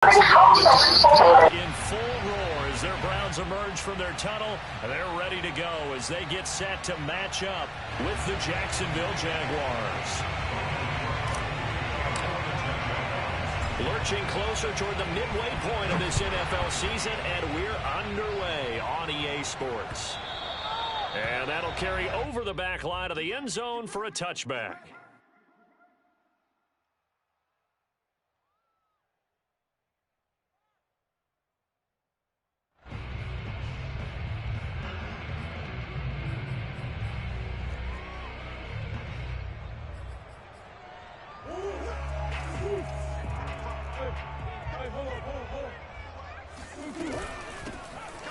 In full roar as their Browns emerge from their tunnel. They're ready to go as they get set to match up with the Jacksonville Jaguars. Lurching closer toward the midway point of this NFL season, and we're underway on EA Sports. And that'll carry over the back line of the end zone for a touchback.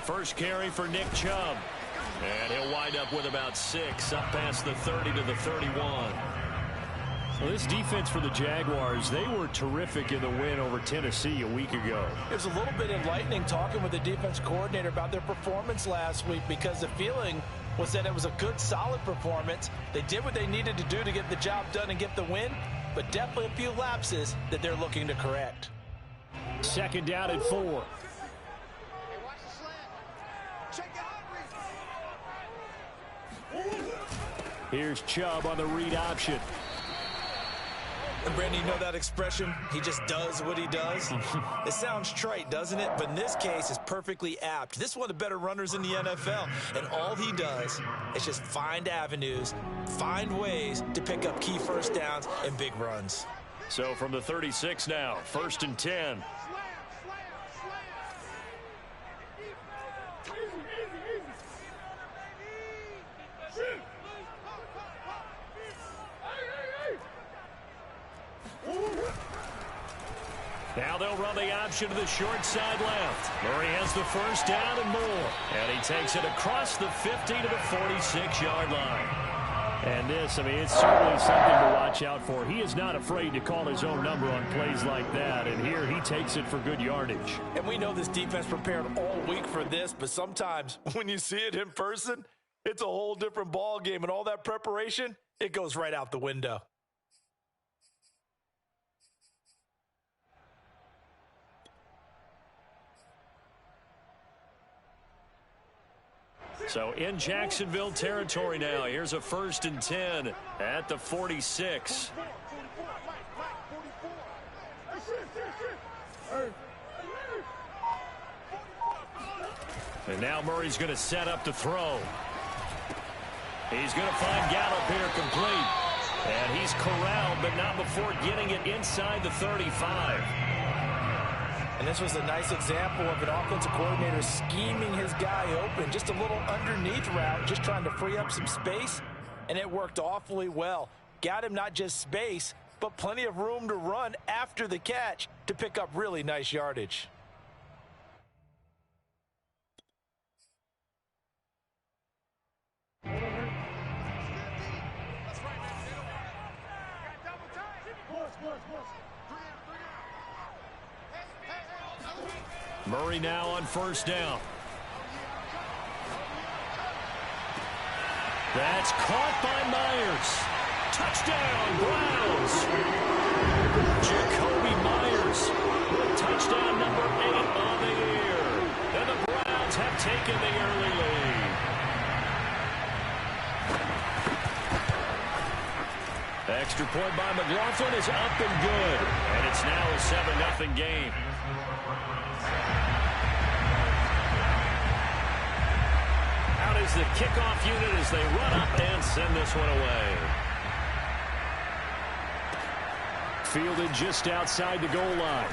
First carry for Nick Chubb. And he'll wind up with about 6, up past the 30 to the 31. Well, this defense for the Jaguars, they were terrific in the win over Tennessee a week ago. It was a little bit enlightening talking with the defense coordinator about their performance last week, because the feeling was that it was a good, solid performance. They did what they needed to do to get the job done and get the win, but definitely a few lapses that they're looking to correct. Second down and 4. Here's Chubb on the read option. And Brandon, you know that expression? He just does what he does. It sounds trite, doesn't it? But in this case, it's perfectly apt. This is one of the better runners in the NFL. And all he does is just find avenues, find ways to pick up key first downs and big runs. So from the 36 now, 1st and 10. Now they'll run the option to the short side left. Murray has the first down and more. And he takes it across the 50 to the 46-yard line. And this, I mean, it's certainly something to watch out for. He is not afraid to call his own number on plays like that. And here he takes it for good yardage. And we know this defense prepared all week for this, but sometimes when you see it in person, it's a whole different ball game. And all that preparation, it goes right out the window. So in Jacksonville territory now. Here's a 1st and 10 at the 46. And now Murray's going to set up to throw. He's going to find Gallup here complete. And he's corralled, but not before getting it inside the 35. And this was a nice example of an offensive coordinator scheming his guy open. Just a little underneath route, just trying to free up some space. And it worked awfully well. Got him not just space, but plenty of room to run after the catch to pick up really nice yardage. Murray now on 1st down. That's caught by Myers. Touchdown, Browns. Jacoby Myers with touchdown number 8 on the year. And the Browns have taken the early lead. Extra point by McLaughlin is up and good. And it's now a 7-0 game. Out is the kickoff unit as they run up and send this one away. Fielded just outside the goal line.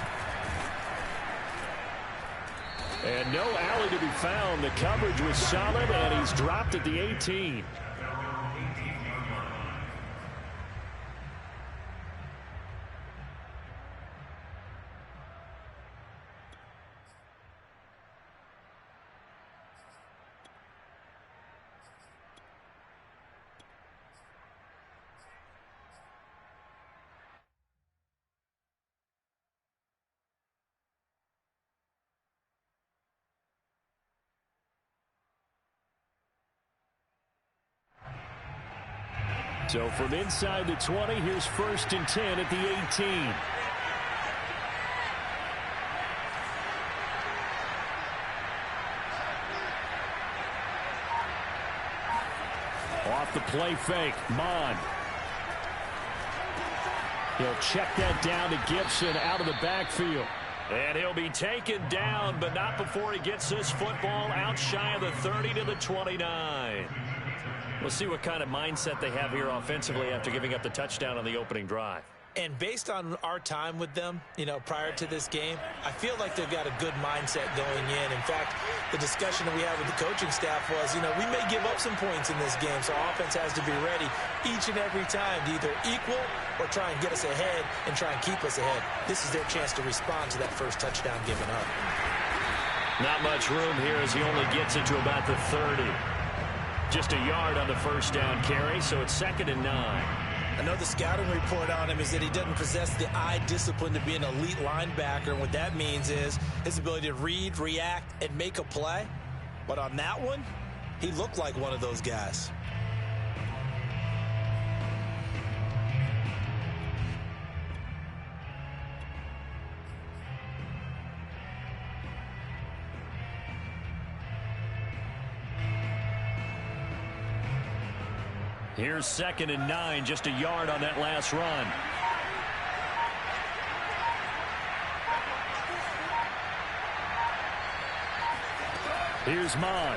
And no alley to be found. The coverage was solid, and he's dropped at the 18. So from inside the 20, here's 1st and 10 at the 18. Off the play fake, Mond. He'll check that down to Gibson out of the backfield. And he'll be taken down, but not before he gets this football out shy of the 30 to the 29. We'll see what kind of mindset they have here offensively after giving up the touchdown on the opening drive. And based on our time with them, prior to this game, I feel like they've got a good mindset going in. In fact, the discussion that we had with the coaching staff was, we may give up some points in this game, so our offense has to be ready each and every time to either equal or try and get us ahead and try and keep us ahead. This is their chance to respond to that first touchdown given up. Not much room here as he only gets it to about the 30. Just a yard on the first down carry, so it's 2nd and 9. I know the scouting report on him is that he doesn't possess the eye discipline to be an elite linebacker. And what that means is his ability to read, react, and make a play. But on that one, he looked like one of those guys. Here's 2nd and 9, just a yard on that last run. Here's Mond.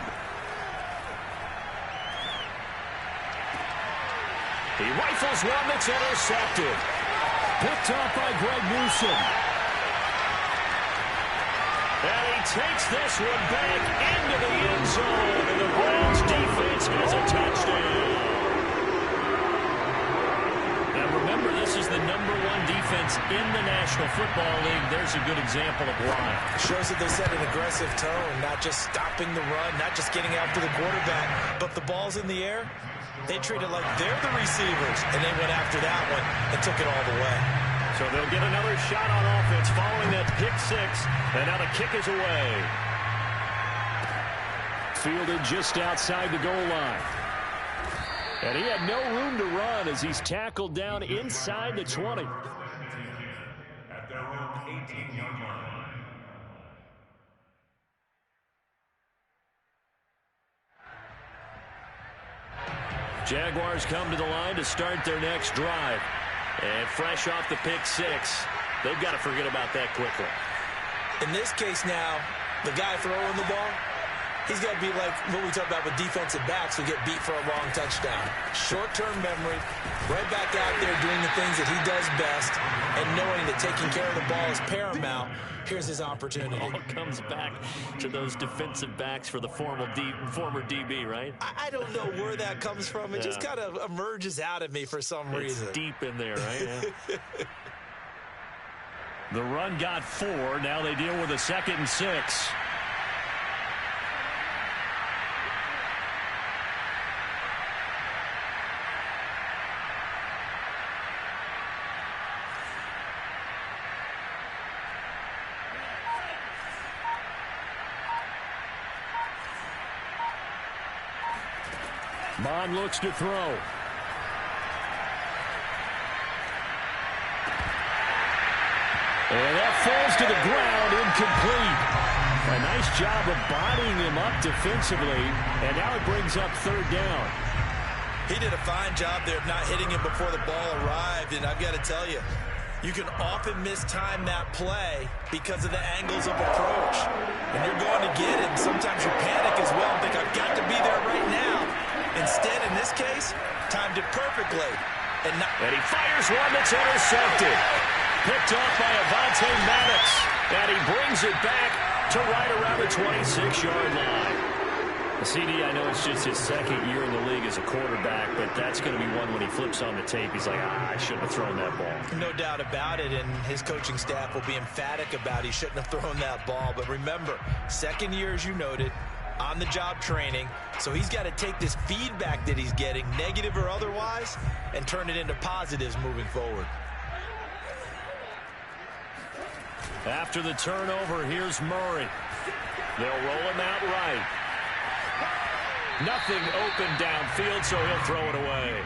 He rifles one that's intercepted. Picked off by Greg Newsome. And he takes this one back into the end zone, and the Browns defense has a touchdown. Remember, this is the #1 defense in the National Football League. There's a good example of why. Shows that they set an aggressive tone, not just stopping the run, not just getting after the quarterback, but the ball's in the air. They treat it like they're the receivers, and they went after that one and took it all the way. So they'll get another shot on offense following that pick six, and now the kick is away. Fielded just outside the goal line. And he had no room to run as he's tackled down inside the 20. At their own 18-yard line. Jaguars come to the line to start their next drive. And fresh off the pick six, they've got to forget about that quickly. In this case now, the guy throwing the ball, he's got to be like what we talk about with defensive backs who get beat for a long touchdown. Short-term memory, right back out there doing the things that he does best, and knowing that taking care of the ball is paramount. Here's his opportunity. It all comes back to those defensive backs for the former DB, right? I don't know where that comes from. It just kind of emerges out of me for some reason. It's deep in there, right? Yeah. The run got 4. Now they deal with a 2nd and 6. Mond looks to throw. And that falls to the ground, incomplete. A nice job of bodying him up defensively, and now it brings up 3rd down. He did a fine job there of not hitting him before the ball arrived, and I've got to tell you, you can often mistime that play because of the angles of approach. And you're going to get it, and sometimes you panic as well and think, I've got to be there right now. Instead, in this case, timed it perfectly. And he fires one that's intercepted. Picked off by Avonte Maddox. And he brings it back to right around the 26-yard line. CD, I know it's just his 2nd year in the league as a quarterback, but that's going to be one when he flips on the tape. He's like, I shouldn't have thrown that ball. No doubt about it, and his coaching staff will be emphatic about he shouldn't have thrown that ball. But remember, 2nd year, as you noted, on-the-job training, so he's got to take this feedback that he's getting, negative or otherwise, and turn it into positives moving forward. After the turnover, here's Murray. They'll roll him out right. Nothing open downfield, so he'll throw it away.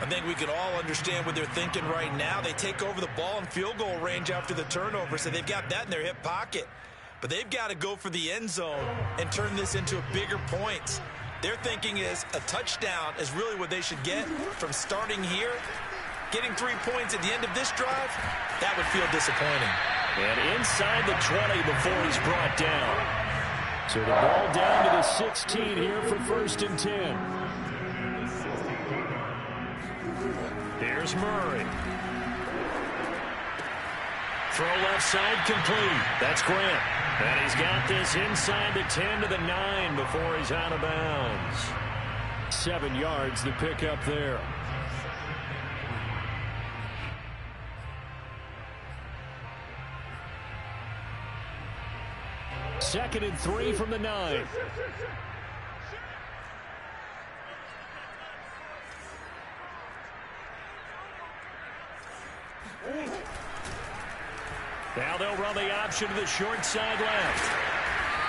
I think we can all understand what they're thinking right now. They take over the ball in field goal range after the turnover, so they've got that in their hip pocket. But they've got to go for the end zone and turn this into bigger points. Their thinking is a touchdown is really what they should get from starting here. Getting 3 points at the end of this drive, that would feel disappointing. And inside the 20 before he's brought down. So the ball down to the 16 here for 1st and 10. Here's Murray. Throw left side complete. That's Grant. And he's got this inside the 10 to the 9 before he's out of bounds. 7 yards to pick up there. Second and 3 from the 9. Now they'll run the option to the short side left.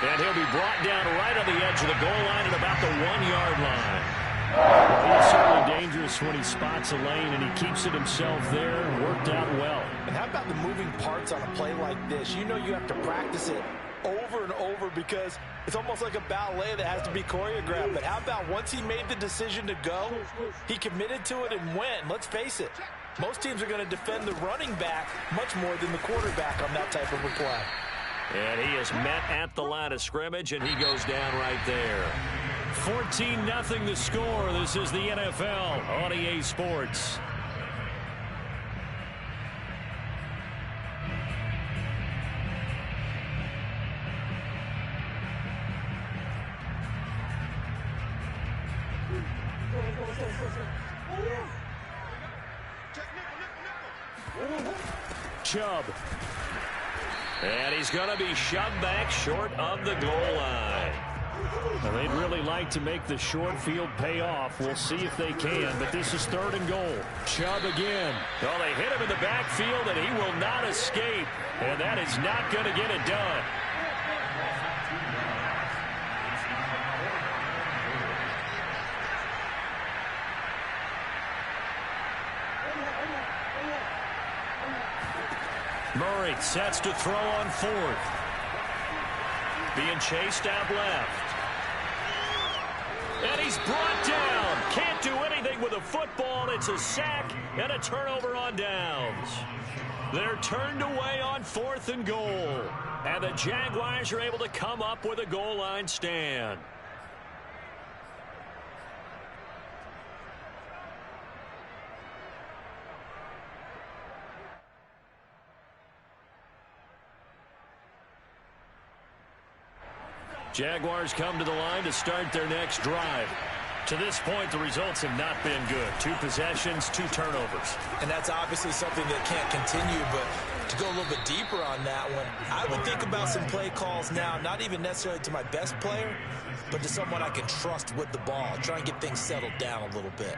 And he'll be brought down right on the edge of the goal line at about the 1-yard line. He's certainly dangerous when he spots a lane, and he keeps it himself there. Worked out well. And how about the moving parts on a play like this? You know you have to practice it over and over because it's almost like a ballet that has to be choreographed. But how about once he made the decision to go, he committed to it and went. Let's face it, most teams are going to defend the running back much more than the quarterback on that type of a play. And he is met at the line of scrimmage, and he goes down right there. 14-0 the score. This is the NFL on EA Sports. Chubb. And he's going to be shoved back short of the goal line. Now, they'd really like to make the short field pay off. We'll see if they can, but this is 3rd and goal. Chubb again. Oh, they hit him in the backfield, and he will not escape. And that is not going to get it done. Murray sets to throw on 4th. Being chased out left. And he's brought down. Can't do anything with a football. It's a sack and a turnover on downs. They're turned away on 4th and goal. And the Jaguars are able to come up with a goal line stand. Jaguars come to the line to start their next drive. To this point, the results have not been good. 2 possessions, 2 turnovers. And that's obviously something that can't continue, but to go a little bit deeper on that one, I would think about some play calls now, not even necessarily to my best player, but to someone I can trust with the ball. Try and get things settled down a little bit.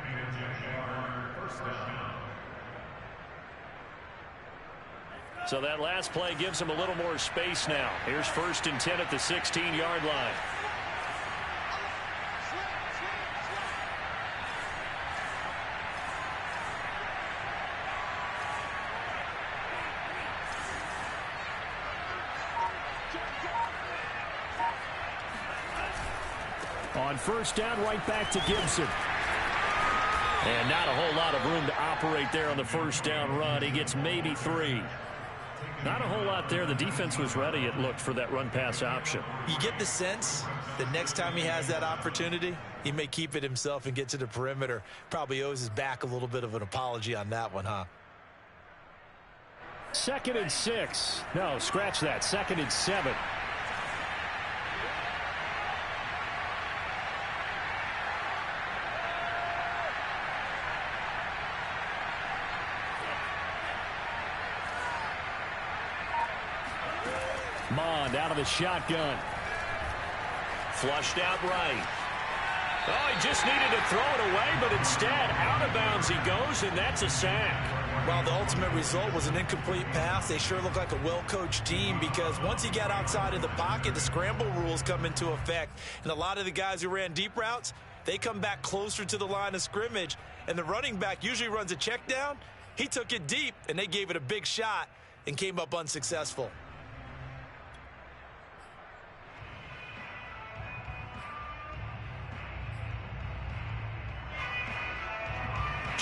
So that last play gives him a little more space now. Here's 1st and 10 at the 16-yard line. On 1st down, right back to Gibson. And not a whole lot of room to operate there on the 1st down run. He gets maybe 3. Not a whole lot there. The defense was ready, it looked, for that run-pass option. You get the sense that next time he has that opportunity, he may keep it himself and get to the perimeter. Probably owes his back a little bit of an apology on that one, huh? 2nd and 6. No, scratch that. 2nd and 7. Mond out of the shotgun. Flushed out right. Oh, he just needed to throw it away, but instead, out of bounds he goes, and that's a sack. Well, the ultimate result was an incomplete pass. They sure look like a well-coached team because once he got outside of the pocket, the scramble rules come into effect. And a lot of the guys who ran deep routes, they come back closer to the line of scrimmage. And the running back usually runs a check down. He took it deep, and they gave it a big shot and came up unsuccessful.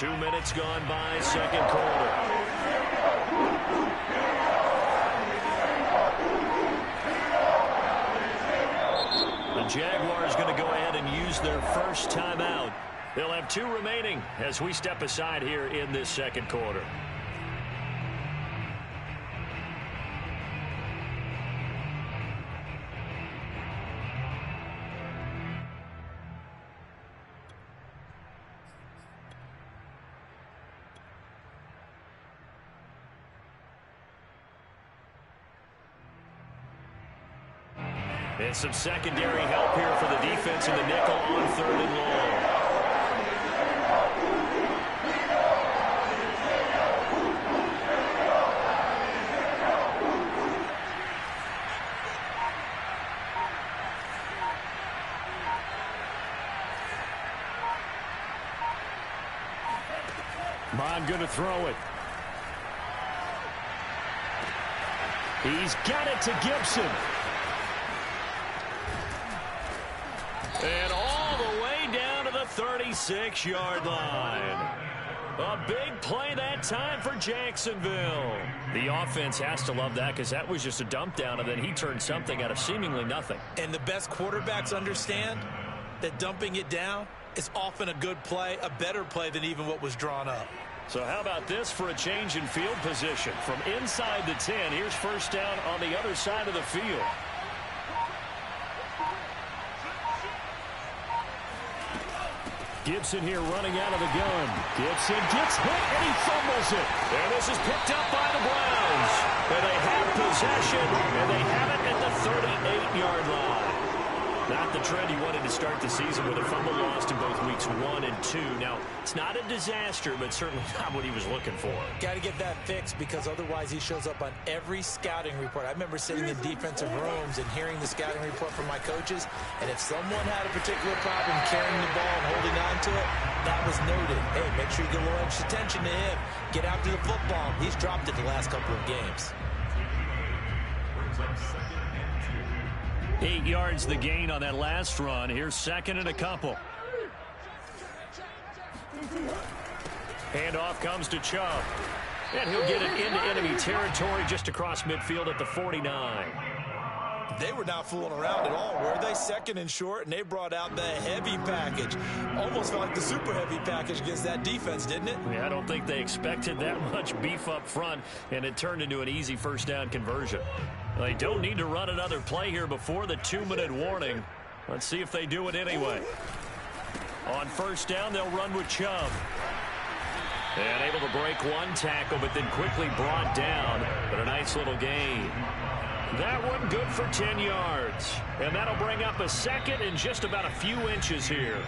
2 minutes gone by, second quarter. The Jaguars going to go ahead and use their first timeout. They'll have 2 remaining as we step aside here in this second quarter. And some secondary help here for the defense in the nickel on 3rd and long. Bond going to throw it. He's got it to Gibson. And all the way down to the 36-yard line. A big play that time for Jacksonville. The offense has to love that because that was just a dump down, and then he turned something out of seemingly nothing. And the best quarterbacks understand that dumping it down is often a good play, a better play than even what was drawn up. So how about this for a change in field position? From inside the 10, here's first down on the other side of the field. Gibson here running out of the gun. Gibson gets hit and he fumbles it. And this is picked up by the Browns. And they have possession, and they have it at the 38-yard line. Not the trend he wanted to start the season with a fumble lost in both weeks 1 and 2. Now, it's not a disaster, but certainly not what he was looking for. Got to get that fixed because otherwise he shows up on every scouting report. I remember sitting in defensive rooms and hearing the scouting report from my coaches, and if someone had a particular problem carrying the ball and holding on to it, that was noted. Hey, make sure you get a little extra attention to him. Get after the football. He's dropped it the last couple of games. 8 yards the gain on that last run. Here's second and a couple. Handoff comes to Chubb. And he'll get it into enemy territory just across midfield at the 49. They were not fooling around at all, were they? Second and short, and they brought out the heavy package. Almost felt like the super heavy package against that defense, didn't it? Yeah, I don't think they expected that much beef up front, and it turned into an easy first down conversion. They don't need to run another play here before the 2-minute warning. Let's see if they do it anyway. On first down, they'll run with Chubb. And able to break one tackle, but then quickly brought down. But a nice little gain. That one good for 10 yards. And that'll bring up a second in just about a few inches here.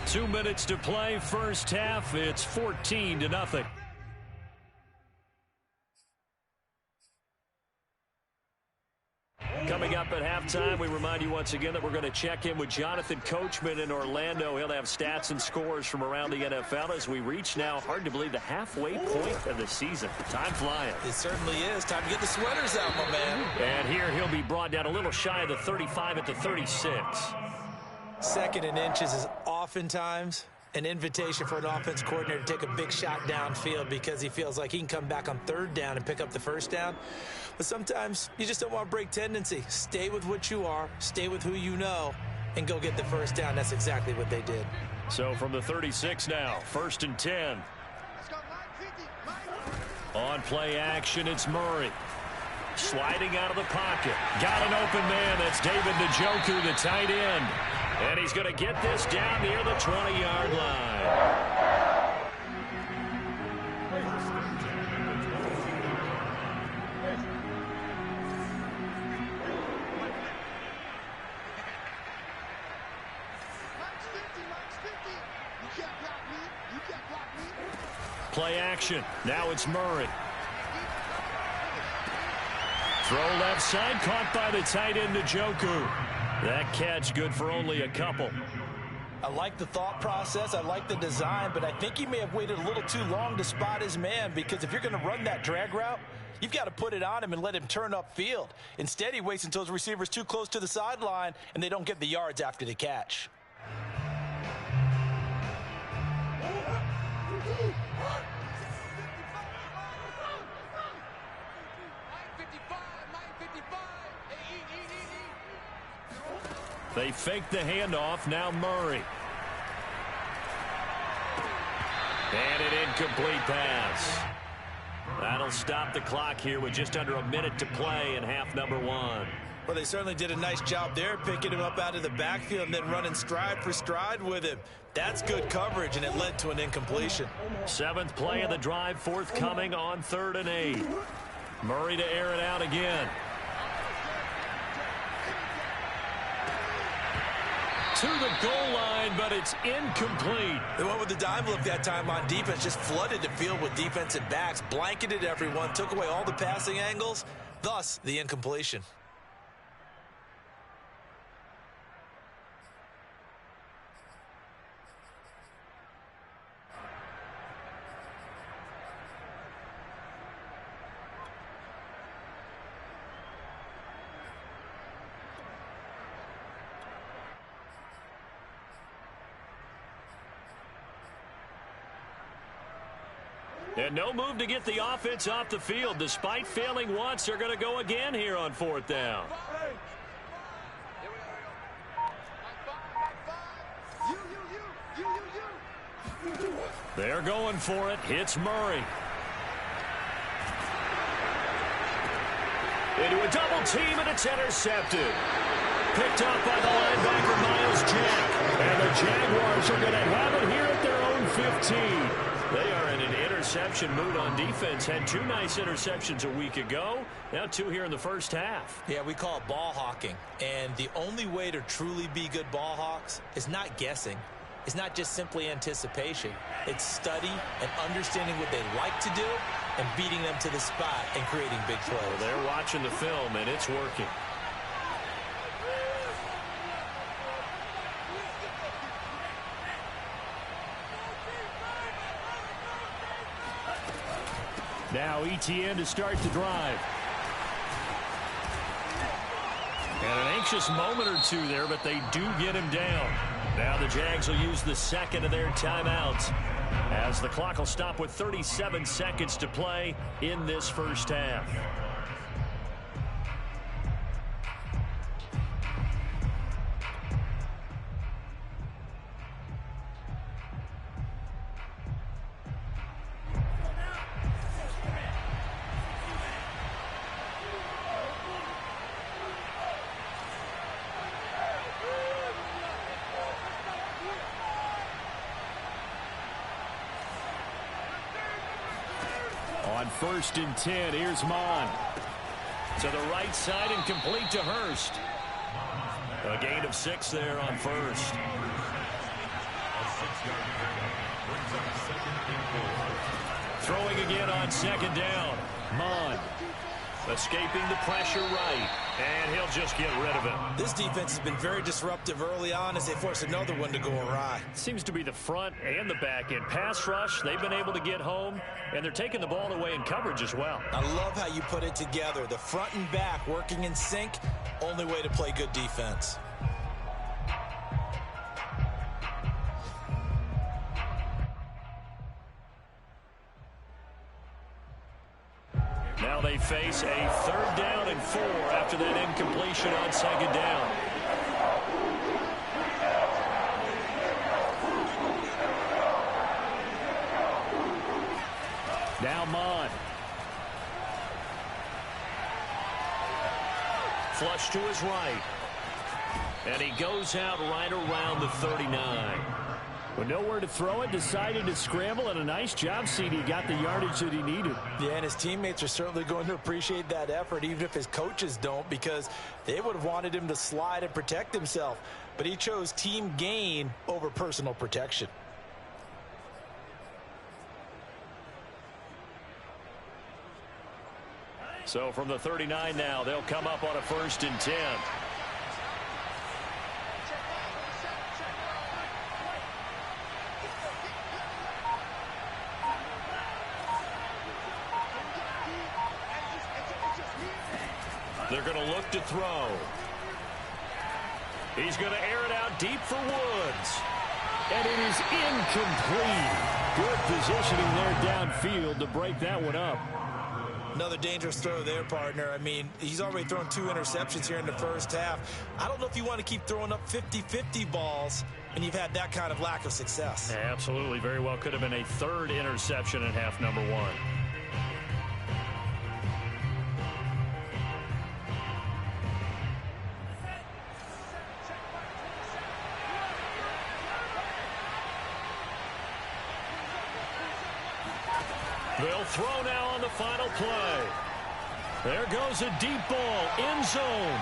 2 minutes to play, first half. It's 14-0. Coming up at halftime, we remind you once again that we're going to check in with Jonathan Coachman in Orlando. He'll have stats and scores from around the NFL as we reach now, hard to believe, the halfway point of the season. Time flying. It certainly is. Time to get the sweaters out, my man. And here he'll be brought down a little shy of the 35 at the 36. Second and inches is oftentimes an invitation for an offense coordinator to take a big shot downfield because he feels like he can come back on third down and pick up the first down. But sometimes you just don't want to break tendency. Stay with what you are, stay with who you know, and go get the first down. That's exactly what they did. So from the 36 now, first and 10. On play action, it's Murray. Sliding out of the pocket. Got an open man. That's David Njoku, the tight end. And he's going to get this down near the 20-yard line. Play action. Now it's Murray. Throw left side, caught by the tight end Njoku. That catch good for only a couple. I like the thought process. I like the design, but I think he may have waited a little too long to spot his man because if you're going to run that drag route, you've got to put it on him and let him turn upfield. Instead, he waits until his receiver's too close to the sideline and they don't get the yards after the catch. They fake the handoff. Now Murray. And an incomplete pass. That'll stop the clock here with just under a minute to play in half number one. Well, they certainly did a nice job there, picking him up out of the backfield and then running stride for stride with him. That's good coverage, and it led to an incompletion. Seventh play of the drive, forthcoming on 3rd and 8. Murray to air it out again. To the goal line, but it's incomplete. They went with the dime look that time on defense, just flooded the field with defensive backs, blanketed everyone, took away all the passing angles, thus the incompletion. And no move to get the offense off the field. Despite failing once, they're going to go again here on 4th down. They're going for it. Hits Murray. Into a double team, and it's intercepted. Picked up by the linebacker, Miles Jack. And the Jaguars are going to have it here at their own 15. They are in an interception mood on defense. Had 2 nice interceptions a week ago. Now 2 here in the first half. Yeah, we call it ball hawking. And the only way to truly be good ball hawks is not guessing. It's not just simply anticipation. It's study and understanding what they like to do and beating them to the spot and creating big plays. Well, they're watching the film, and it's working. Now ETN to start the drive. And an anxious moment or two there, but they do get him down. Now the Jags will use the second of their timeouts as the clock will stop with 37 seconds to play in this first half. On 1st and 10, here's Mon. To the right side and complete to Hurst. A gain of 6 there on 1st. Throwing again on 2nd down. Mon escaping the pressure right. And he'll just get rid of it. This defense has been very disruptive early on as they force another one to go awry. Seems to be the front and the back end. Pass rush, they've been able to get home, and they're taking the ball away in coverage as well. I love how you put it together. The front and back working in sync, only way to play good defense. Now they face a 3rd down and 4 after that incompletion on 2nd down. Now Mon. Flush to his right. And he goes out right around the 39. With nowhere to throw it, decided to scramble, and a nice job, CD. Got the yardage that he needed. Yeah, and his teammates are certainly going to appreciate that effort, even if his coaches don't, because they would have wanted him to slide and protect himself. But he chose team gain over personal protection. So from the 39 now, they'll come up on a 1st and 10. They're going to look to throw. He's going to air it out deep for Woods. and it is incomplete. Good positioning there downfield to break that one up. Another dangerous throw there, partner. I mean, he's already thrown 2 interceptions here in the first half. I don't know if you want to keep throwing up 50-50 balls, and you've had that kind of lack of success. Absolutely. Very well could have been a 3rd interception in half number 1. They'll throw now on the final play. There goes a deep ball, end zone.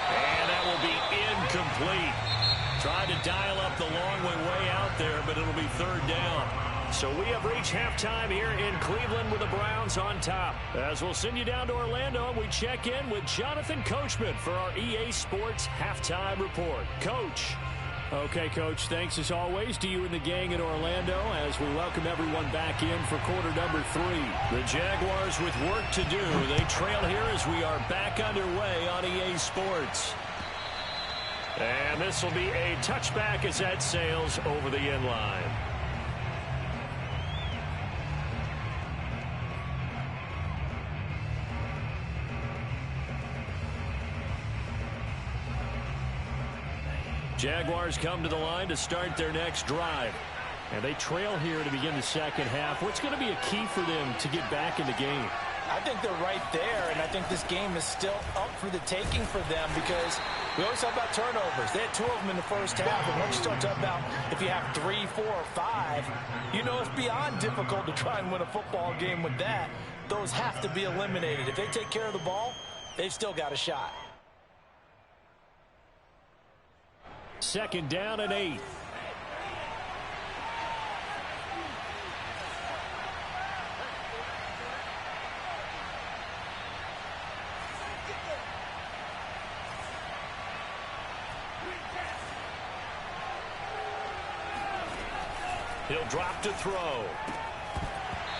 And that will be incomplete. Tried to dial up the long way out there, but it'll be 3rd down. So we have reached halftime here in Cleveland with the Browns on top. As we'll send you down to Orlando, we check in with Jonathan Coachman for our EA Sports Halftime Report. Coach. Okay, Coach, thanks as always to you and the gang in Orlando as we welcome everyone back in for quarter number 3. The Jaguars with work to do. They trail here as we are back underway on EA Sports. And this will be a touchback as that sails over the end line. Jaguars come to the line to start their next drive. And they trail here to begin the second half. What's going to be a key for them to get back in the game? I think they're right there, and I think this game is still up for the taking for them because we always talk about turnovers. They had 2 of them in the first half, and once you start talking about if you have 3, 4, or 5, you know it's beyond difficult to try and win a football game with that. Those have to be eliminated. If they take care of the ball, they've still got a shot. 2nd down and 8. He'll drop to throw.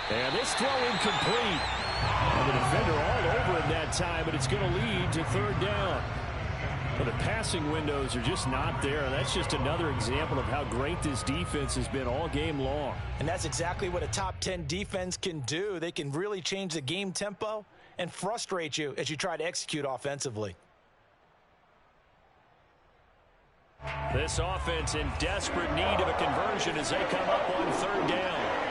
And this throw incomplete. And the defender all over him that time, but it's going to lead to 3rd down. Well, the passing windows are just not there. That's just another example of how great this defense has been all game long. And that's exactly what a top 10 defense can do. They can really change the game tempo and frustrate you as you try to execute offensively. This offense in desperate need of a conversion as they come up on 3rd down.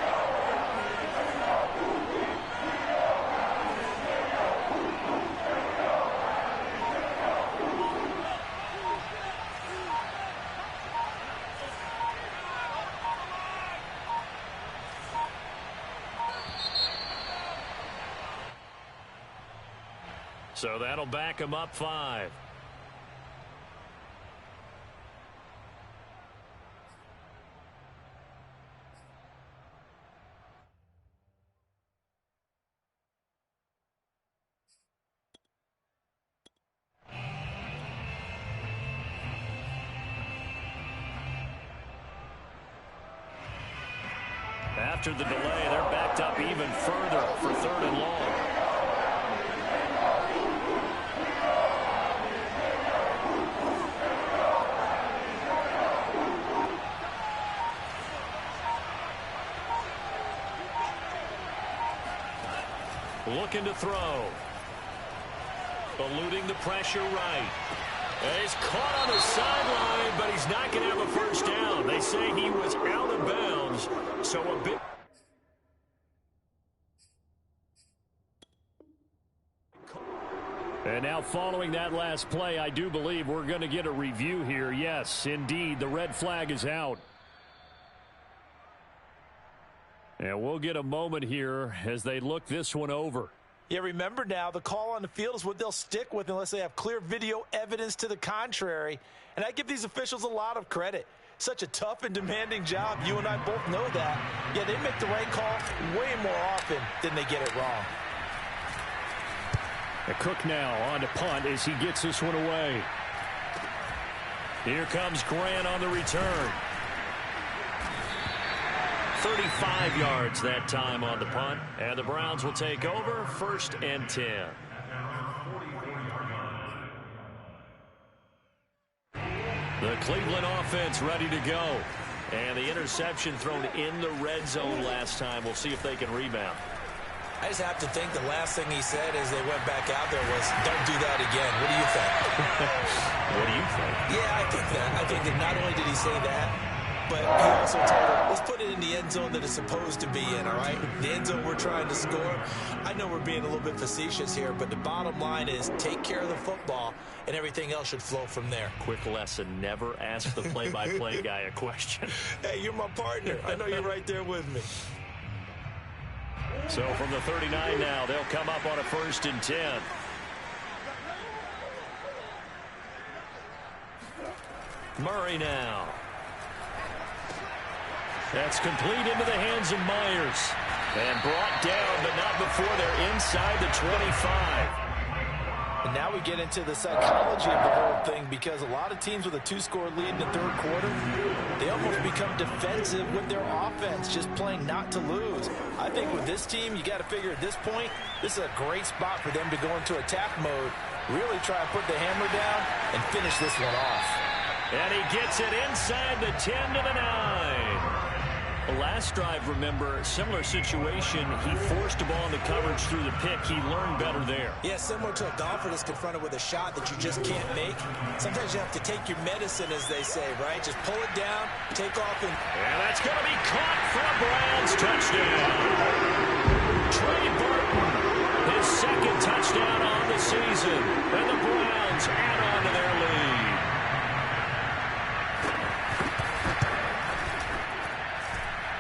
So that'll back him up 5. After the delay, they're backed up even further for 3rd and long. Looking to throw. Eluding the pressure right. He's caught on the sideline, but he's not going to have a first down. They say he was out of bounds, so a bit. And now following that last play, I do believe we're going to get a review here. Yes, indeed, the red flag is out. And we'll get a moment here as they look this one over. Yeah, remember now, the call on the field is what they'll stick with unless they have clear video evidence to the contrary. And I give these officials a lot of credit. Such a tough and demanding job. You and I both know that. Yeah, they make the right call way more often than they get it wrong. The Cook now on to punt as he gets this one away. Here comes Grant on the return. 35 yards that time on the punt. And the Browns will take over 1st and 10. The Cleveland offense ready to go. And the interception thrown in the red zone last time. We'll see if they can rebound. I just have to think the last thing he said as they went back out there was, don't do that again. What do you think? What do you think? Yeah, I think that. I think that not only did he say that, but he also told him, let's put it in the end zone that it's supposed to be in, all right? The end zone we're trying to score. I know we're being a little bit facetious here, but the bottom line is take care of the football, and everything else should flow from there. Quick lesson, never ask the play-by-play guy a question. Hey, you're my partner. I know you're right there with me. So from the 39 now, they'll come up on a 1st and 10. Murray now. That's complete into the hands of Myers. And brought down, but not before they're inside the 25. And now we get into the psychology of the whole thing, because a lot of teams with a 2-score lead in the third quarter, they almost become defensive with their offense, just playing not to lose. I think with this team, you got to figure at this point, this is a great spot for them to go into attack mode, really try to put the hammer down and finish this one off. And he gets it inside the 10 to the 9. The last drive, remember, similar situation. He forced a ball into coverage through the pick. He learned better there. Yeah, similar to a golfer that's confronted with a shot that you just can't make. Sometimes you have to take your medicine, as they say, right? Just pull it down, take off, and that's going to be caught for a Browns touchdown. Trey Burton, his second touchdown on the season. And the Browns add on to their lead.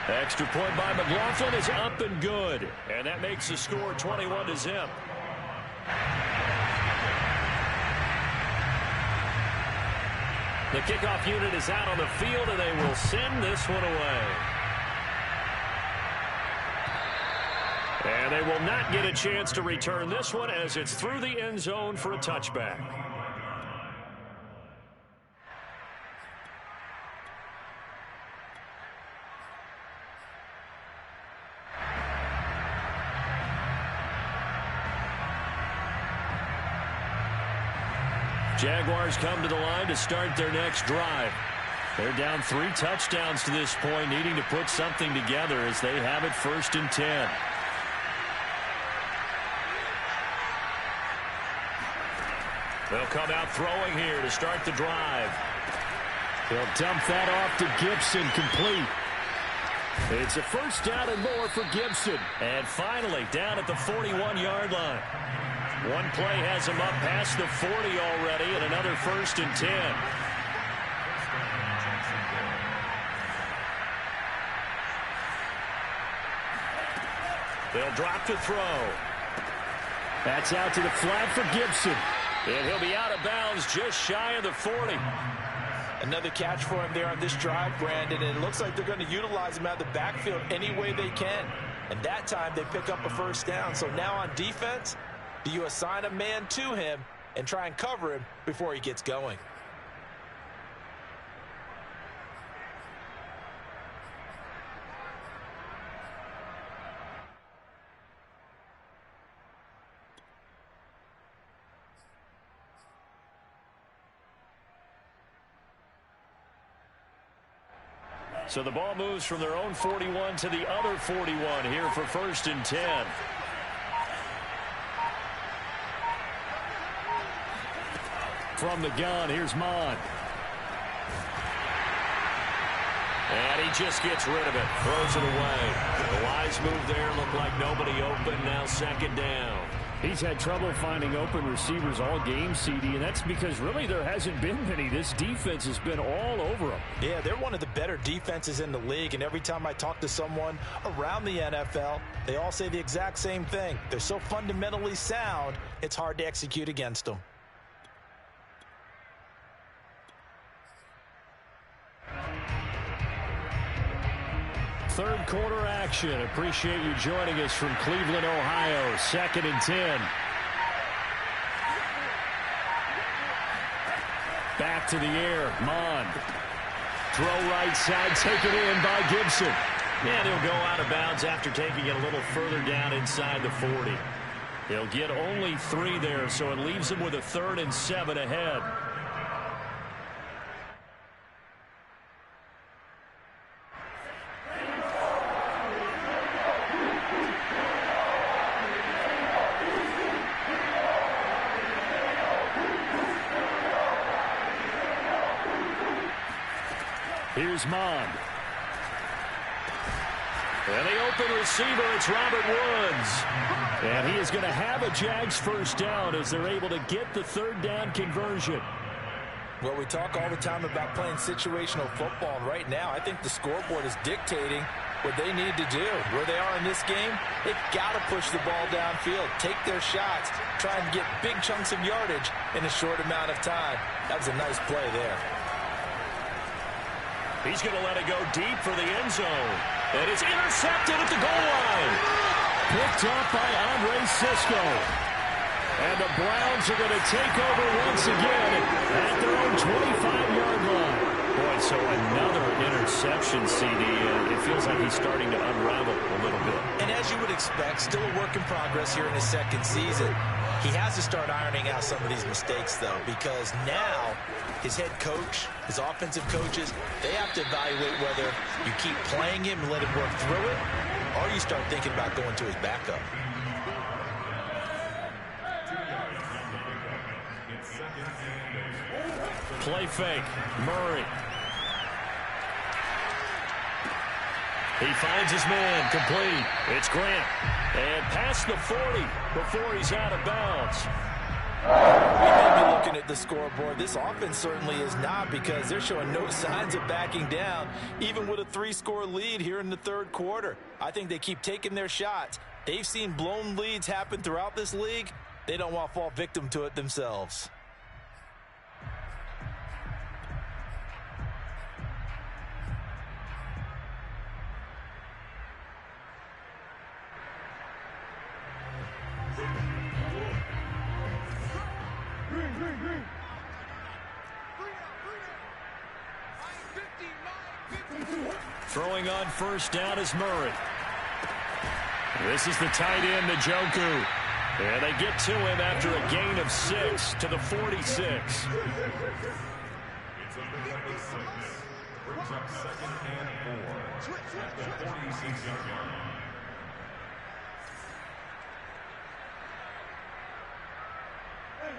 Extra point by McLaughlin is up and good. And that makes the score 21-0. The kickoff unit is out on the field, and they will send this one away. And they will not get a chance to return this one as it's through the end zone for a touchback. Jaguars come to the line to start their next drive. They're down 3 touchdowns to this point, needing to put something together as they have it 1st and 10. They'll come out throwing here to start the drive. They'll dump that off to Gibson, complete. It's a 1st down and more for Gibson. And finally, down at the 41-yard line. One play has him up past the 40 already, and another 1st and 10. They'll drop to throw. That's out to the flat for Gibson. And he'll be out of bounds just shy of the 40. Another catch for him there on this drive, Brandon, and it looks like they're going to utilize him out of the backfield any way they can. And that time they pick up a 1st down. So now on defense, do you assign a man to him and try and cover him before he gets going? So the ball moves from their own 41 to the other 41 here for 1st and 10. From the gun, here's Mon. And he just gets rid of it, throws it away. The wise move there, looked like nobody open, now 2nd down. He's had trouble finding open receivers all game, CD, and that's because really there hasn't been many. This defense has been all over them. Yeah, they're one of the better defenses in the league, and every time I talk to someone around the NFL, they all say the exact same thing. They're so fundamentally sound, it's hard to execute against them. Third quarter action. Appreciate you joining us from Cleveland, Ohio. 2nd and 10. Back to the air. Mon. Throw right side. Taken in by Gibson. And he'll go out of bounds after taking it a little further down inside the 40. He'll get only 3 there, so it leaves him with a 3rd and 7 ahead. Here's Mond. And the open receiver, it's Robert Woods. And he is going to have a Jags first down as they're able to get the third down conversion. Well, we talk all the time about playing situational football. And right now, I think the scoreboard is dictating what they need to do. Where they are in this game, they've got to push the ball downfield, take their shots, try and get big chunks of yardage in a short amount of time. That was a nice play there. He's going to let it go deep for the end zone. And it's intercepted at the goal line. Picked up by Andre Sisco. And the Browns are going to take over once again at their own 25-yard line. Boy, so another interception, CD. It feels like he's starting to unravel a little bit. And as you would expect, still a work in progress here in his second season. He has to start ironing out some of these mistakes, though, because now his head coach, his offensive coaches, they have to evaluate whether you keep playing him and let him work through it, or you start thinking about going to his backup. Play fake. Murray. He finds his man. Complete. It's Grant. And past the 40 before he's out of bounds. We may be looking at the scoreboard. This offense certainly is not, because they're showing no signs of backing down, even with a 3-score lead here in the third quarter. I think they keep taking their shots. They've seen blown leads happen throughout this league. They don't want to fall victim to it themselves. Throwing on first down is Murray. This is the tight end, Njoku. And they get to him after a gain of 6 to the 46. It's number 6. Brings up 2nd and 4 at the 46-yard line.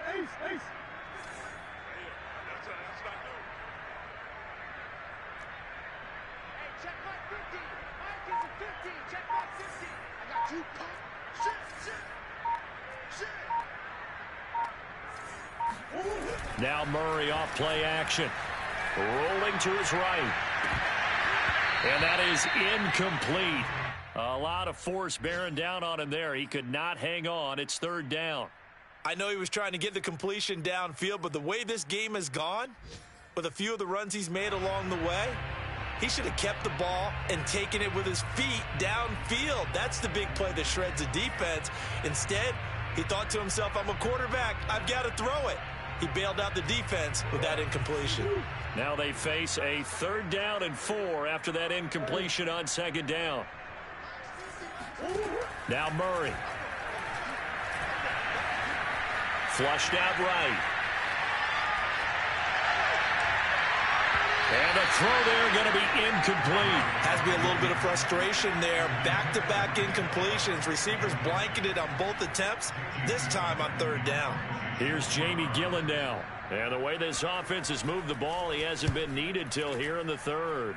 Hey, Ace. That's not new. Hey, check my 50. Mike is a 50. Check my 50. I got 2 pump. Shit. Now Murray off play action. Rolling to his right. And that is incomplete. A lot of force bearing down on him there. He could not hang on. It's third down. I know he was trying to get the completion downfield, but the way this game has gone, with a few of the runs he's made along the way, he should have kept the ball and taken it with his feet downfield. That's the big play that shreds the defense. Instead, he thought to himself, I'm a quarterback. I've got to throw it. He bailed out the defense with that incompletion. Now they face a 3rd down and 4 after that incompletion on 2nd down. Now Murray. Flushed out right. And the throw there going to be incomplete. Has to be a little bit of frustration there. Back-to-back incompletions. Receivers blanketed on both attempts, this time on 3rd down. Here's Jamie Gillen now. And the way this offense has moved the ball, he hasn't been needed till here in the 3rd.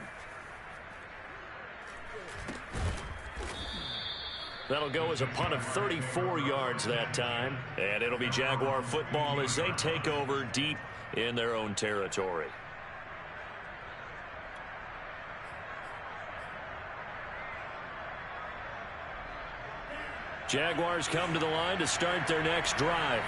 That'll go as a punt of 34 yards that time. And it'll be Jaguar football as they take over deep in their own territory. Jaguars come to the line to start their next drive.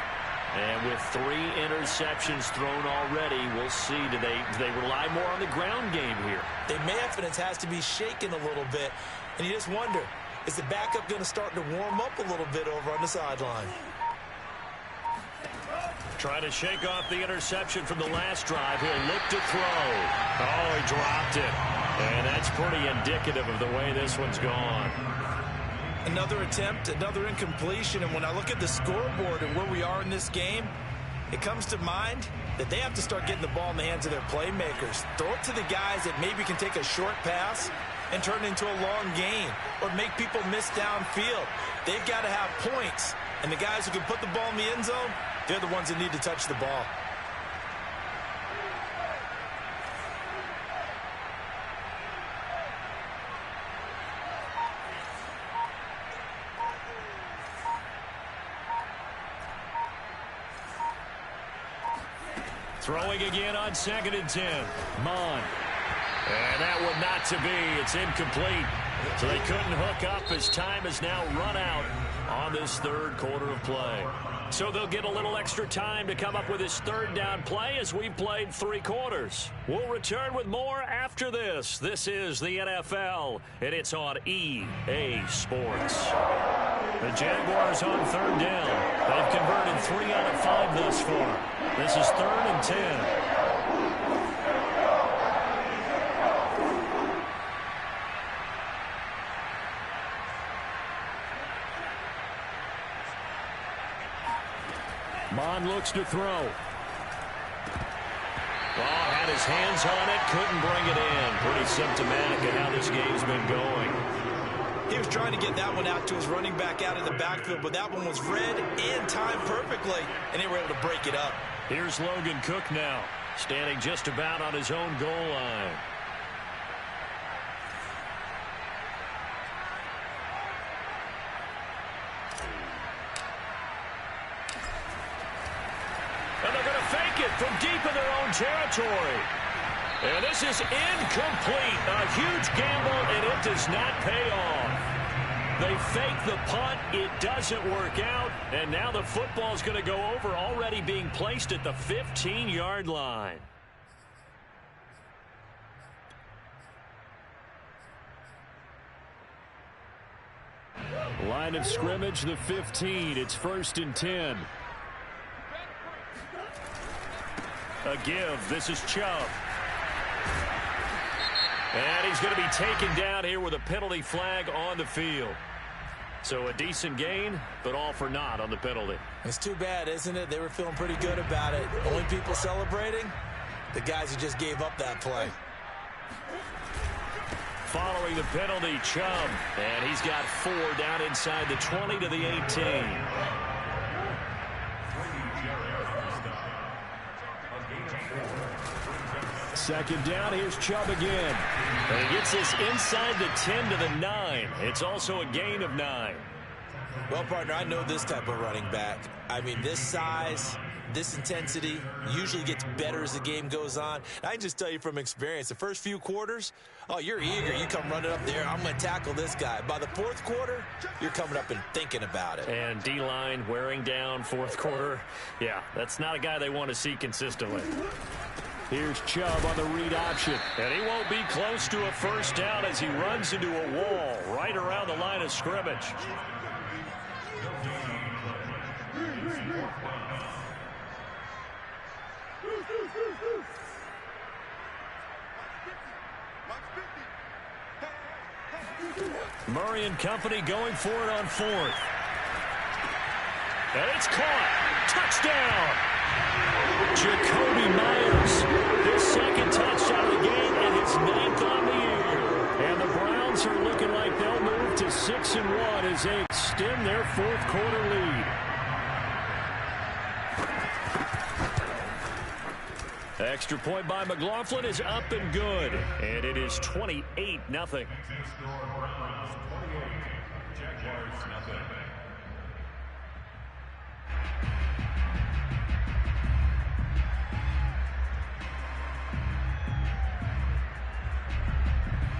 And with 3 interceptions thrown already, we'll see. Do they rely more on the ground game here? Their confidence has to be shaken a little bit. And you just wonder, is the backup going to start to warm up a little bit over on the sideline? Trying to shake off the interception from the last drive. He'll look to throw. Oh, he dropped it. And that's pretty indicative of the way this one's gone. Another attempt, another incompletion, and when I look at the scoreboard and where we are in this game, it comes to mind that they have to start getting the ball in the hands of their playmakers. Throw it to the guys that maybe can take a short pass and turn it into a long gain or make people miss downfield. They've got to have points, and the guys who can put the ball in the end zone, they're the ones that need to touch the ball. Throwing again on 2nd and 10. Mon. And that one not to be. It's incomplete. So they couldn't hook up as time has now run out on this third quarter of play. So they'll get a little extra time to come up with this third down play as we've played 3 quarters. We'll return with more after this. This is the NFL, and it's on EA Sports. The Jaguars on 3rd down. They've converted 3 out of 5 thus far. This is 3rd and 10. Mon looks to throw. Had his hands on it, couldn't bring it in. Pretty symptomatic of how this game's been going. He was trying to get that one out to his running back out of the backfield, but that one was read and timed perfectly, and they were able to break it up. Here's Logan Cook now, standing just about on his own goal line. And they're going to fake it from deep in their own territory. And this is incomplete. A huge gamble, and it does not pay off. They fake the punt. It doesn't work out. And now the football's going to go over, already being placed at the 15-yard line. Line of scrimmage, the 15. It's 1st and 10. A give. This is Chubb. And he's going to be taken down here with a penalty flag on the field. So a decent gain, but all for naught on the penalty. It's too bad, isn't it? They were feeling pretty good about it. Only people celebrating? The guys who just gave up that play. Following the penalty, Chubb. And he's got 4 down inside the 20 to the 18. Second down, here's Chubb again. And he gets this inside the 10 to the 9. It's also a gain of 9. Well, partner, I know this type of running back. I mean, this size, this intensity usually gets better as the game goes on. I can just tell you from experience, the first few quarters, oh, you're eager. You come running up there, I'm going to tackle this guy. By the 4th quarter, you're coming up and thinking about it. And D-line wearing down 4th quarter. Yeah, that's not a guy they want to see consistently. Here's Chubb on the read option. And he won't be close to a first down as he runs into a wall right around the line of scrimmage. Murray and company going for it on 4th. And it's caught. Touchdown. Jacoby Myers, his 2nd touchdown of the game and his 9th on the year. And the Browns are looking like they'll move to 6-1 as they extend their 4th quarter lead. Extra point by McLaughlin is up and good. And it is 28-0.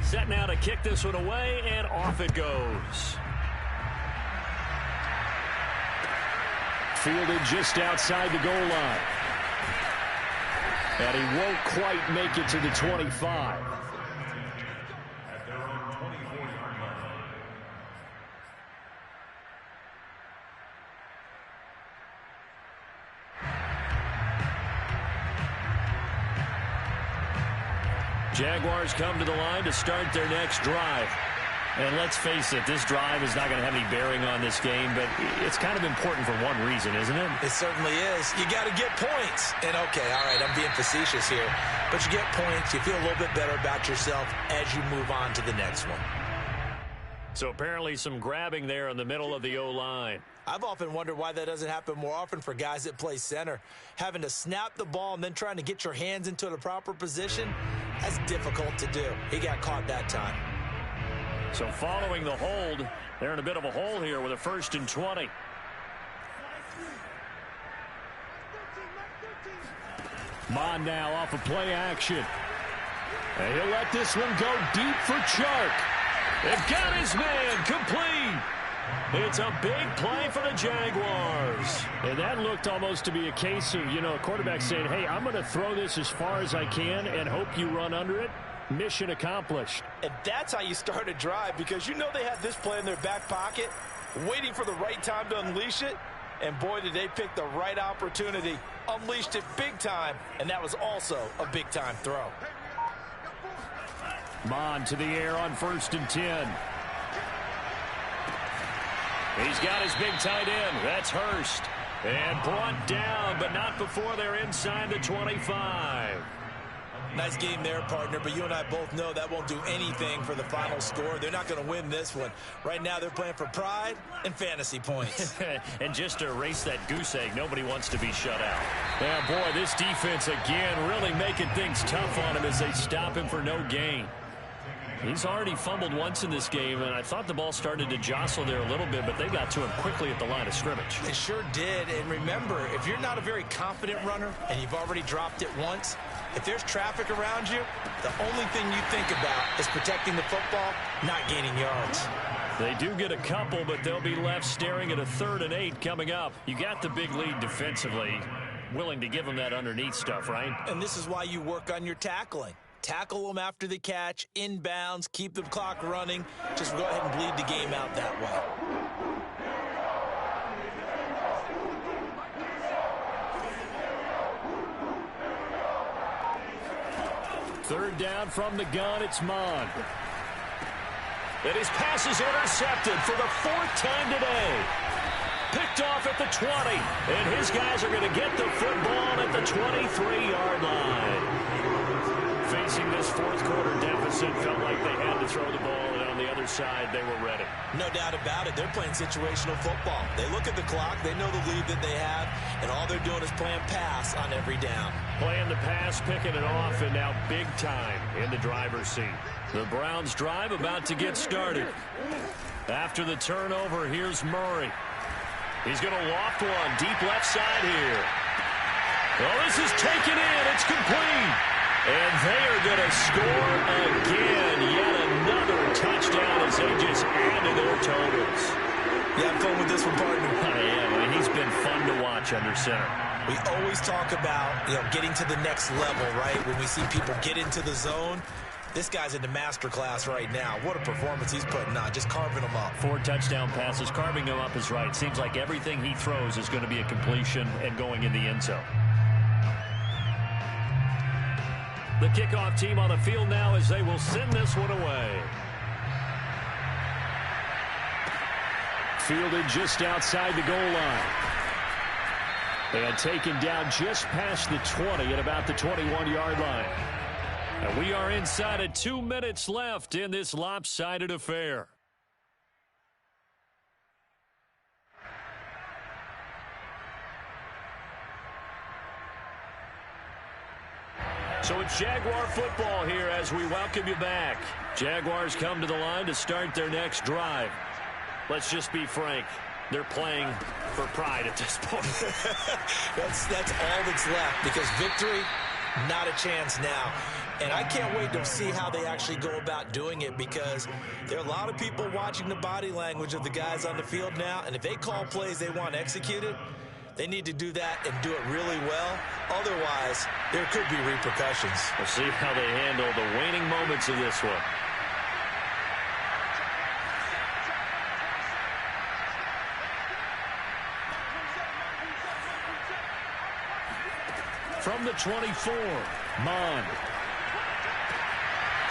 Set now to kick this one away, and off it goes. Fielded just outside the goal line. And he won't quite make it to the 25. Jaguars come to the line to start their next drive. And let's face it, this drive is not going to have any bearing on this game, but it's kind of important for one reason, isn't it? It certainly is. You got to get points. And, okay, all right, I'm being facetious here. But you get points, you feel a little bit better about yourself as you move on to the next one. So apparently some grabbing there in the middle of the O-line. I've often wondered why that doesn't happen more often for guys that play center. Having to snap the ball and then trying to get your hands into the proper position, that's difficult to do. He got caught that time. So following the hold, they're in a bit of a hole here with a 1st and 20. Mon now off of play action. And he'll let this one go deep for Chark. They've got his man complete. It's a big play for the Jaguars. And that looked almost to be a case of, a quarterback saying, hey, I'm going to throw this as far as I can and hope you run under it. Mission accomplished. And that's how you start a drive, because they had this play in their back pocket, waiting for the right time to unleash it. And boy, did they pick the right opportunity. Unleashed it big time, and that was also a big-time throw. Mon to the air on 1st and 10. He's got his big tight end. That's Hurst. And brought down, but not before they're inside the 25. Nice game there, partner, but you and I both know that won't do anything for the final score. They're not going to win this one. Right now, they're playing for pride and fantasy points. And just to erase that goose egg, nobody wants to be shut out. Yeah, boy, this defense, again, really making things tough on him as they stop him for no gain. He's already fumbled once in this game, and I thought the ball started to jostle there a little bit, but they got to him quickly at the line of scrimmage. It sure did, and remember, if you're not a very confident runner and you've already dropped it once, if there's traffic around you, the only thing you think about is protecting the football, not gaining yards. They do get a couple, but they'll be left staring at a 3rd and 8 coming up. You got the big lead defensively, willing to give them that underneath stuff, right? And this is why you work on your tackling. Tackle them after the catch, inbounds, keep the clock running. Just go ahead and bleed the game out that way. Third down from the gun, it's Mon. And his pass is intercepted for the 4th time today. Picked off at the 20. And his guys are going to get the football at the 23-yard line. Facing this 4th quarter deficit, felt like they had to throw the ball, and on the other side, they were ready. No doubt about it. They're playing situational football. They look at the clock, they know the lead that they have, and all they're doing is playing pass on every down. Playing the pass, picking it off, and now big time in the driver's seat. The Browns' drive about to get started. After the turnover, here's Murray. He's going to loft one deep left side here. Well, this is taken in. It's complete. And they are going to score again. Yet another touchdown as they just add to their totals. You have fun with this one, partner? I am. I mean, he's been fun to watch under center. We always talk about, getting to the next level, right? When we see people get into the zone, this guy's in the master class right now. What a performance he's putting on, just carving them up. 4 touchdown passes, carving them up is right. Seems like everything he throws is going to be a completion and going in the end zone. The kickoff team on the field now as they will send this one away. Fielded just outside the goal line. And taken down just past the 20 at about the 21-yard line. And we are inside of 2 minutes left in this lopsided affair. So it's Jaguar football here as we welcome you back. Jaguars come to the line to start their next drive. Let's just be frank. They're playing for pride at this point. That's all that's left, because victory, not a chance now. And I can't wait to see how they actually go about doing it, because there are a lot of people watching the body language of the guys on the field now, and if they call plays they want executed, they need to do that and do it really well. Otherwise, there could be repercussions. We'll see how they handle the waning moments of this one. From the 24, Mon.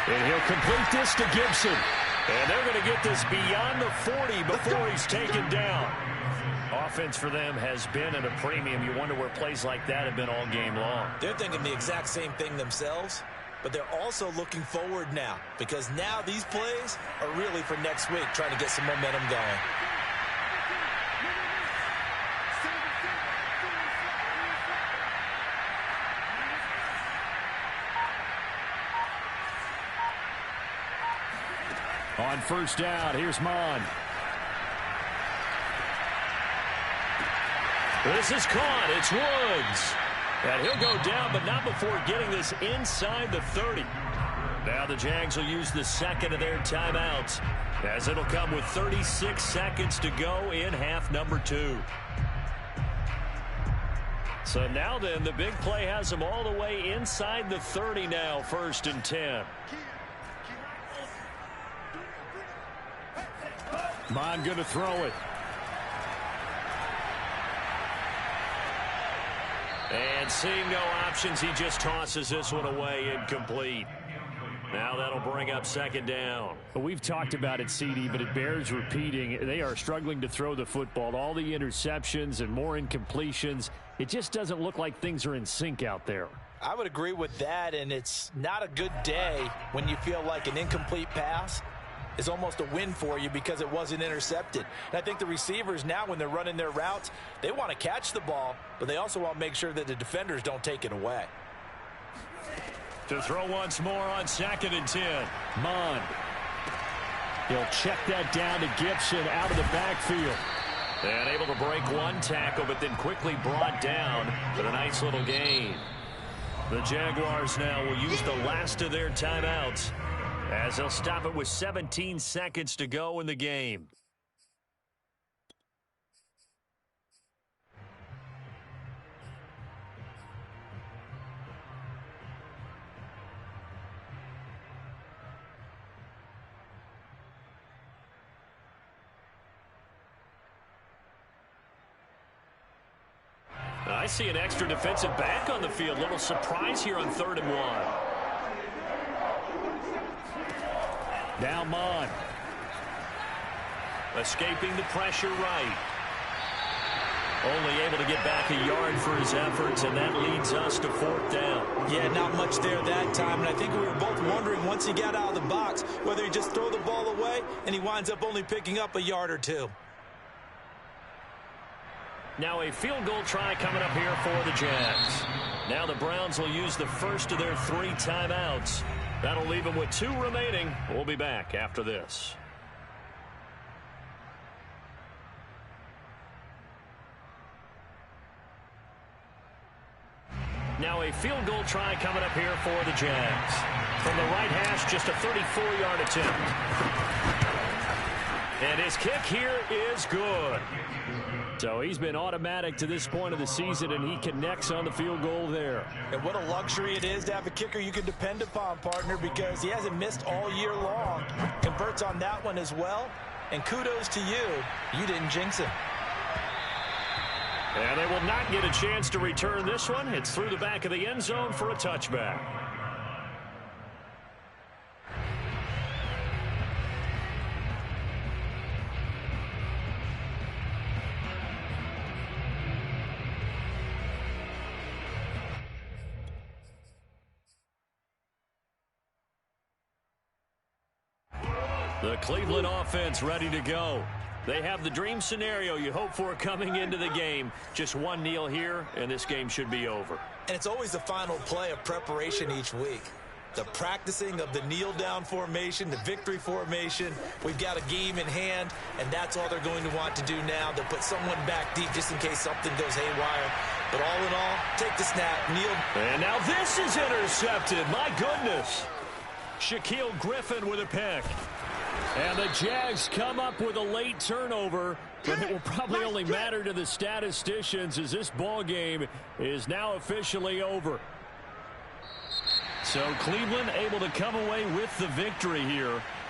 And he'll complete this to Gibson. And they're going to get this beyond the 40 before he's taken down. Offense for them has been at a premium. You wonder where plays like that have been all game long. They're thinking the exact same thing themselves, but they're also looking forward now, because now these plays are really for next week, trying to get some momentum going. On first down, here's Mon. This is caught. It's Woods. And he'll go down, but not before getting this inside the 30. Now the Jags will use the second of their timeouts, as it'll come with 36 seconds to go in half number 2. So now then, the big play has them all the way inside the 30 now, 1st and 10. Mon going to throw it. And seeing no options, he just tosses this one away, incomplete. Now that'll bring up 2nd down. We've talked about it, CD, but it bears repeating. They are struggling to throw the football. All the interceptions and more incompletions. It just doesn't look like things are in sync out there. I would agree with that, and it's not a good day when you feel like an incomplete pass is almost a win for you because it wasn't intercepted. And I think the receivers now, when they're running their routes, they want to catch the ball, but they also want to make sure that the defenders don't take it away. To throw once more on 2nd and 10. Mon. He'll check that down to Gibson out of the backfield. And able to break one tackle, but then quickly brought down for a nice little gain. The Jaguars now will use the last of their timeouts, as they'll stop it with 17 seconds to go in the game. I see an extra defensive back on the field. Little surprise here on 3rd and 1. Now Mon. Escaping the pressure right. Only able to get back a yard for his efforts, and that leads us to 4th down. Yeah, not much there that time, and I think we were both wondering once he got out of the box whether he just throw the ball away, and he winds up only picking up a yard or 2. Now a field goal try coming up here for the Jags. Now the Browns will use the first of their 3 timeouts. That'll leave them with 2 remaining. We'll be back after this. Now a field goal try coming up here for the Jags. From the right hash, just a 34-yard attempt. And his kick here is good. So he's been automatic to this point of the season, and he connects on the field goal there. And what a luxury it is to have a kicker you can depend upon, partner, because he hasn't missed all year long. Converts on that one as well. And kudos to you. You didn't jinx him. And they will not get a chance to return this one. It's through the back of the end zone for a touchback. The Cleveland offense ready to go. They have the dream scenario you hope for coming into the game. Just one kneel here, and this game should be over. And it's always the final play of preparation each week. The practicing of the kneel-down formation, the victory formation. We've got a game in hand, and that's all they're going to want to do now. They'll put someone back deep just in case something goes haywire. But all in all, take the snap, kneel. And now this is intercepted. My goodness. Shaquille Griffin with a pick. And the Jags come up with a late turnover, but it will probably only matter to the statisticians as this ball game is now officially over. So Cleveland able to come away with the victory here.